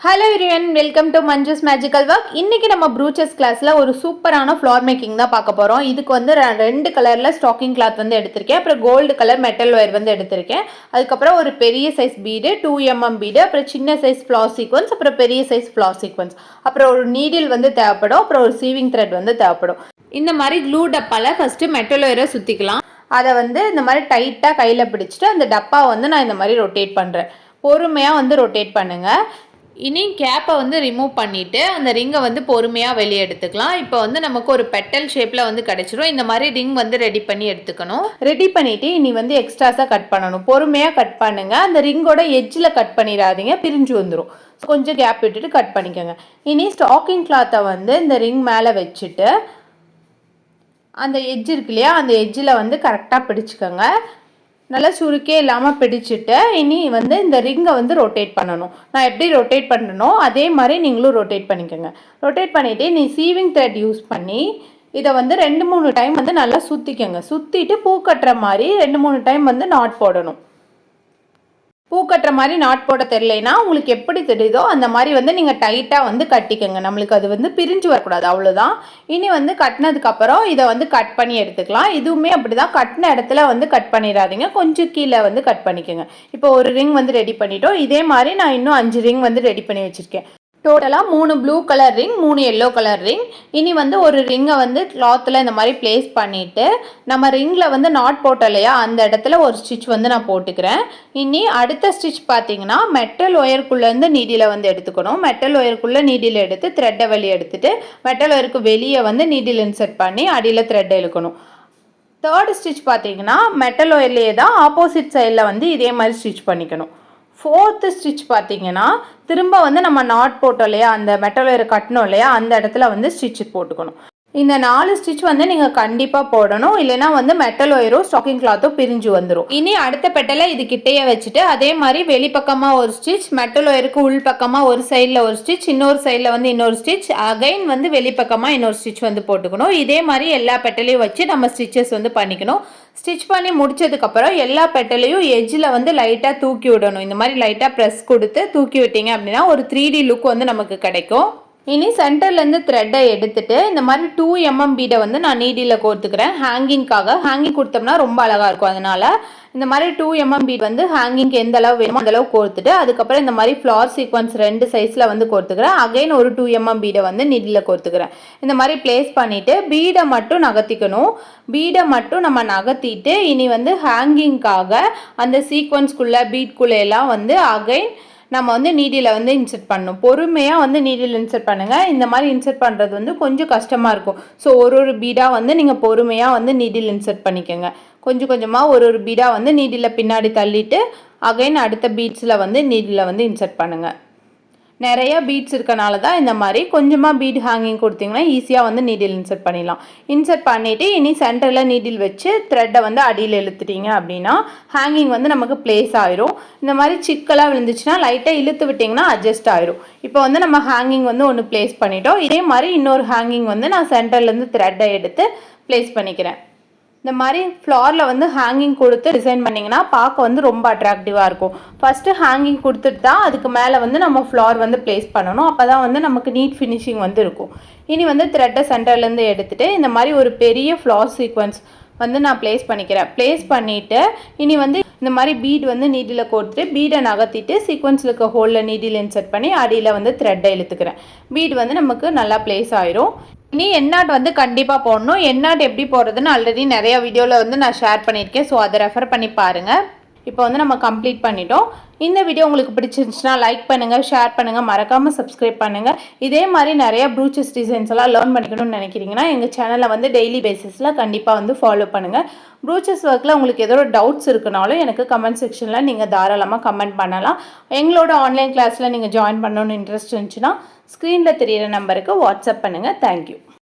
Hello everyone, welcome to Manju's Magical Work. இன்னைக்கு நம்ம ப்ரூச்சஸ் கிளாஸ்ல ஒரு சூப்பரான ஃப்ளார் மேக்கிங் தான் பார்க்க போறோம். இதுக்கு வந்து ரெண்டு கலர்ல ஸ்டாக்கிங் கிளாத் வந்து எடுத்திருக்கேன். அப்புறம் கோல்டு கலர் மெட்டல் ஒயர் வந்து எடுத்திருக்கேன். அதுக்கப்புறம் ஒரு பெரிய சைஸ் பீடு 2mm பீடு, அப்புறம் சின்ன சைஸ் ஃப்ளார் சீக்வன்ஸ், அப்புறம் பெரிய சைஸ் ஃப்ளார் சீக்வன்ஸ், அப்புறம் ஒரு நீடில் வந்து தேவைப்படும், அப்புறம் ஒரு சீவிங் த்ரெட் வந்து தேவைப்படும். இந்த மாதிரி க்ளூ டப்பால ஃபர்ஸ்ட் மெட்டல் ஒயரை சுத்திக்கலாம். அதை வந்து இந்த மாதிரி டைட்டா கையில பிடிச்சிட்டு அந்த டப்பா வந்து நான் இந்த மாதிரி ரொட்டேட் பண்றேன். பொறுமையா வந்து ரொட்டேட் பண்ணுங்க. இனி கேப்பை வந்து ரிமூவ் பண்ணிவிட்டு அந்த ரிங்கை வந்து பொறுமையாக வெளியே எடுத்துக்கலாம். இப்போ வந்து நமக்கு ஒரு பெட்டல் ஷேப்பில் வந்து கிடச்சிரும். இந்த மாதிரி ரிங் வந்து ரெடி பண்ணி எடுத்துக்கணும். ரெடி பண்ணிவிட்டு இனி வந்து எக்ஸ்ட்ராஸாக கட் பண்ணணும். பொறுமையாக கட் பண்ணுங்கள். அந்த ரிங்கோட எட்ஜில் கட் பண்ணிடாதீங்க, பிரிஞ்சு வந்துடும். கொஞ்சம் கேப் விட்டுட்டு கட் பண்ணிக்கோங்க. இனி ஸ்டாக்கிங் கிளாத்தை வந்து இந்த ரிங் மேலே வச்சுட்டு அந்த எட்ஜ் இருக்கு இல்லையா, அந்த எட்ஜில் வந்து கரெக்டாக பிடிச்சிக்கோங்க. நல்லா சுருக்கே இல்லாமல் பிடிச்சிட்டு இனி வந்து இந்த ரிங்கை வந்து ரொட்டேட் பண்ணணும். நான் எப்படி ரொட்டேட் பண்ணணும் அதே மாதிரி நீங்களும் ரொட்டேட் பண்ணிக்கோங்க. ரொட்டேட் பண்ணிவிட்டு நீ சீவிங் த்ரெட் யூஸ் பண்ணி இதை வந்து 2-3 டைம் வந்து நல்லா சுற்றிக்கோங்க. சுற்றிட்டு பூ கட்டுற மாதிரி 2-3 டைம் வந்து நாட் போடணும். பூ கட்டுற மாதிரி நாட் போட தெரியலைன்னா உங்களுக்கு எப்படி தெரியுதோ அந்த மாதிரி வந்து நீங்கள் டைட்டாக வந்து கட்டிக்கோங்க. நம்மளுக்கு அது வந்து பிரிஞ்சு வரக்கூடாது, அவ்வளோதான். இனி வந்து கட்டினதுக்கப்புறம் இதை வந்து கட் பண்ணி எடுத்துக்கலாம். இதுவுமே அப்படி தான், கட்டின இடத்துல வந்து கட் பண்ணிடாதீங்க, கொஞ்சம் கீழே வந்து கட் பண்ணிக்கோங்க. இப்போ ஒரு ரிங் வந்து ரெடி பண்ணிட்டோம். இதே மாதிரி நான் இன்னும் 5 ரிங் வந்து ரெடி பண்ணி வச்சுருக்கேன். டோட்டலாக 3 blue colour ring, 3 yellow colour ring. இனி வந்து ஒரு ரிங்கை வந்து கிளாத்தில் இந்த மாதிரி பிளேஸ் பண்ணிவிட்டு நம்ம ரிங்கில் வந்து நாட் போட்டோம் இல்லையா, அந்த இடத்துல ஒரு ஸ்டிச் வந்து நான் போட்டுக்கிறேன். இனி அடுத்த ஸ்டிச் பார்த்தீங்கன்னா மெட்டல் ஒயருக்குள்ளேருந்து நீடியில் வந்து எடுத்துக்கணும். மெட்டல் ஒயருக்குள்ளே நீடியில் எடுத்து த்ரெட்டை வெளியே எடுத்துட்டு மெட்டல் ஒயருக்கு வெளியே வந்து நீடில் இன்சர்ட் பண்ணி அடியில் த்ரெட்டை இழுக்கணும். தேர்ட் ஸ்டிச் பார்த்தீங்கன்னா மெட்டல் ஒயர்லேயே தான் ஆப்போசிட் சைடில் வந்து இதே மாதிரி ஸ்டிச் பண்ணிக்கணும். ஃபோர்த்து ஸ்டிச் பார்த்தீங்கன்னா திரும்ப வந்து நம்ம நாட் போட்டோம் இல்லையா, அந்த மெட்டல் ஒயரை கட்டணும் இல்லையா, அந்த இடத்துல வந்து ஸ்டிச் போட்டுக்கணும். இந்த 4 ஸ்டிச் வந்து நீங்கள் கண்டிப்பாக போடணும், இல்லைனா வந்து மெட்டல் ஒயரும் ஸ்டாக்கிங் கிளாத்தும் பிரிஞ்சு வந்துடும். இனி அடுத்த பெட்டலை இது கிட்டேயே வச்சுட்டு அதே மாதிரி வெளிப்பக்கமாக ஒரு ஸ்டிச், மெட்டல் ஒயருக்கு உள் பக்கமாக ஒரு சைடில் ஒரு ஸ்டிச், இன்னொரு சைடில் வந்து இன்னொரு ஸ்டிச், அகைன் வந்து வெளிப்பக்கமாக இன்னொரு ஸ்டிச் வந்து போட்டுக்கணும். இதே மாதிரி எல்லா பெட்டலையும் வச்சு நம்ம ஸ்டிச்சஸ் வந்து பண்ணிக்கணும். ஸ்டிச் பண்ணி முடிச்சதுக்கப்புறம் எல்லா பெட்டலையும் எட்ஜில் வந்து லைட்டாக தூக்கி விடணும். இந்த மாதிரி லைட்டாக ப்ரெஸ் கொடுத்து தூக்கி விட்டீங்க அப்படின்னா ஒரு 3D லுக் வந்து நமக்கு கிடைக்கும். இனி சென்டர்லேருந்து த்ரெட்டை எடுத்துட்டு இந்த மாதிரி 2mm பீடை வந்து நான் நீடியில் கோர்த்துக்கிறேன். ஹேங்கிங்காக ஹேங்கிங் கொடுத்தோம்னா ரொம்ப அழகாக இருக்கும். அதனால இந்த மாதிரி 2mm பீட் வந்து ஹேங்கிங்க்கு எந்த அளவு வேணுமோ அந்த அளவு கோர்த்துட்டு அதுக்கப்புறம் இந்த மாதிரி ஃப்ளார் சீக்வன்ஸ் 2 சைஸில் வந்து கோர்த்துக்கிறேன். அகைன் ஒரு 2mm பீடை வந்து நீடியில் கோர்த்துக்கிறேன். இந்த மாதிரி பிளேஸ் பண்ணிவிட்டு பீடை மட்டும் நகர்த்திக்கணும். பீடை மட்டும் நம்ம நகர்த்திட்டு இனி வந்து ஹேங்கிங்காக அந்த சீக்வன்ஸ்குள்ளே பீட்குள்ளே எல்லாம் வந்து அகைன் நம்ம வந்து நீடியில் வந்து இன்சர்ட் பண்ணணும். பொறுமையாக வந்து நீடியில் இன்சர்ட் பண்ணுங்கள். இந்த மாதிரி இன்சர்ட் பண்ணுறது வந்து கொஞ்சம் கஷ்டமாக இருக்கும். ஸோ ஒரு பீடாக வந்து நீங்கள் பொறுமையாக வந்து நீடியில் இன்சர்ட் பண்ணிக்கோங்க. கொஞ்சம் கொஞ்சமாக ஒரு பீடாக வந்து நீடியில் பின்னாடி தள்ளிட்டு அகைன் அடுத்த பீட்ஸில் வந்து நீடியில் வந்து இன்சர்ட் பண்ணுங்கள். நிறைய பீட்ஸ் இருக்கனால தான் இந்த மாதிரி கொஞ்சமாக பீட் ஹேங்கிங் கொடுத்தீங்கன்னா ஈஸியாக வந்து நீடில் இன்சர்ட் பண்ணிடலாம். இன்சர்ட் பண்ணிவிட்டு இனி சென்டரில் நீடில் வச்சு த்ரெட்டை வந்து அடியில் இழுத்துட்டீங்க அப்படின்னா ஹேங்கிங் வந்து நமக்கு பிளேஸ் ஆயிரும். இந்த மாதிரி சிக்கலாக விழுந்துச்சுன்னா லைட்டாக இழுத்து விட்டிங்கன்னா அட்ஜஸ்ட் ஆயிரும். இப்போ வந்து நம்ம ஹேங்கிங் வந்து ஒன்று பிளேஸ் பண்ணிட்டோம். இதே மாதிரி இன்னொரு ஹேங்கிங் வந்து நான் சென்டர்லேருந்து த்ரெட்டை எடுத்து பிளேஸ் பண்ணிக்கிறேன். இந்த மாதிரி ஃப்ளாரில் வந்து ஹேங்கிங் கொடுத்து டிசைன் பண்ணிங்கன்னா பார்க்க வந்து ரொம்ப அட்ராக்டிவாக இருக்கும். ஃபஸ்ட்டு ஹேங்கிங் கொடுத்துட்டு தான் அதுக்கு மேலே வந்து நம்ம ஃப்ளார் வந்து பிளேஸ் பண்ணணும். அப்போ தான் வந்து நமக்கு நீட் ஃபினிஷிங் வந்து இருக்கும். இனி வந்து த்ரெட்டை சென்டர்லேருந்து எடுத்துகிட்டு இந்த மாதிரி ஒரு பெரிய ஃப்ளார் சீக்வன்ஸ் வந்து நான் பிளேஸ் பண்ணிக்கிறேன். பிளேஸ் பண்ணிவிட்டு இனி வந்து இந்த மாதிரி பீட் வந்து நீடியில் கோர்த்துட்டு பீடை நகர்த்திட்டு சீக்வன்ஸில் இருக்க ஹோலில் நீடில் இன்சர்ட் பண்ணி அடியில் வந்து த்ரெட்டை இழுத்துக்கிறேன். பீட் வந்து நமக்கு நல்லா பிளேஸ் ஆயிரும். இனி எண்ணாட் வந்து கண்டிப்பாக போடணும். எண்ணாட் எப்படி போடுறதுன்னு ஆல்ரெடி நிறைய வீடியோவில் வந்து நான் ஷேர் பண்ணியிருக்கேன். ஸோ அதை ரெஃபர் பண்ணி பாருங்கள். இப்போ வந்து நம்ம கம்ப்ளீட் பண்ணிட்டோம். இந்த வீடியோ உங்களுக்கு பிடிச்சிருந்துச்சுன்னா லைக் பண்ணுங்கள், ஷேர் பண்ணுங்கள், மறக்காமல் சப்ஸ்கிரைப் பண்ணுங்கள். இதே மாதிரி நிறைய ப்ரூச்சஸ் டிசைன்ஸ் எல்லாம் லேர்ன் பண்ணிக்கணும்னு நினைக்கிறீங்கன்னா எங்கள் சேனலை வந்து டெய்லி பேசிஸில் கண்டிப்பாக வந்து ஃபாலோ பண்ணுங்கள். ப்ரூச்சஸ் ஒர்க்கில் உங்களுக்கு ஏதோ ஒரு டவுட்ஸ் இருக்குனாலும் எனக்கு கமெண்ட் செக்ஷனில் நீங்கள் தாராளமாக கமெண்ட் பண்ணலாம். எங்களோட ஆன்லைன் கிளாஸில் நீங்கள் ஜாயின் பண்ணணுன்னு இன்ட்ரெஸ்ட் இருந்துச்சுன்னா ஸ்க்ரீனில் தெரியிற நம்பருக்கு வாட்ஸ்அப் பண்ணுங்கள். தேங்க்யூ.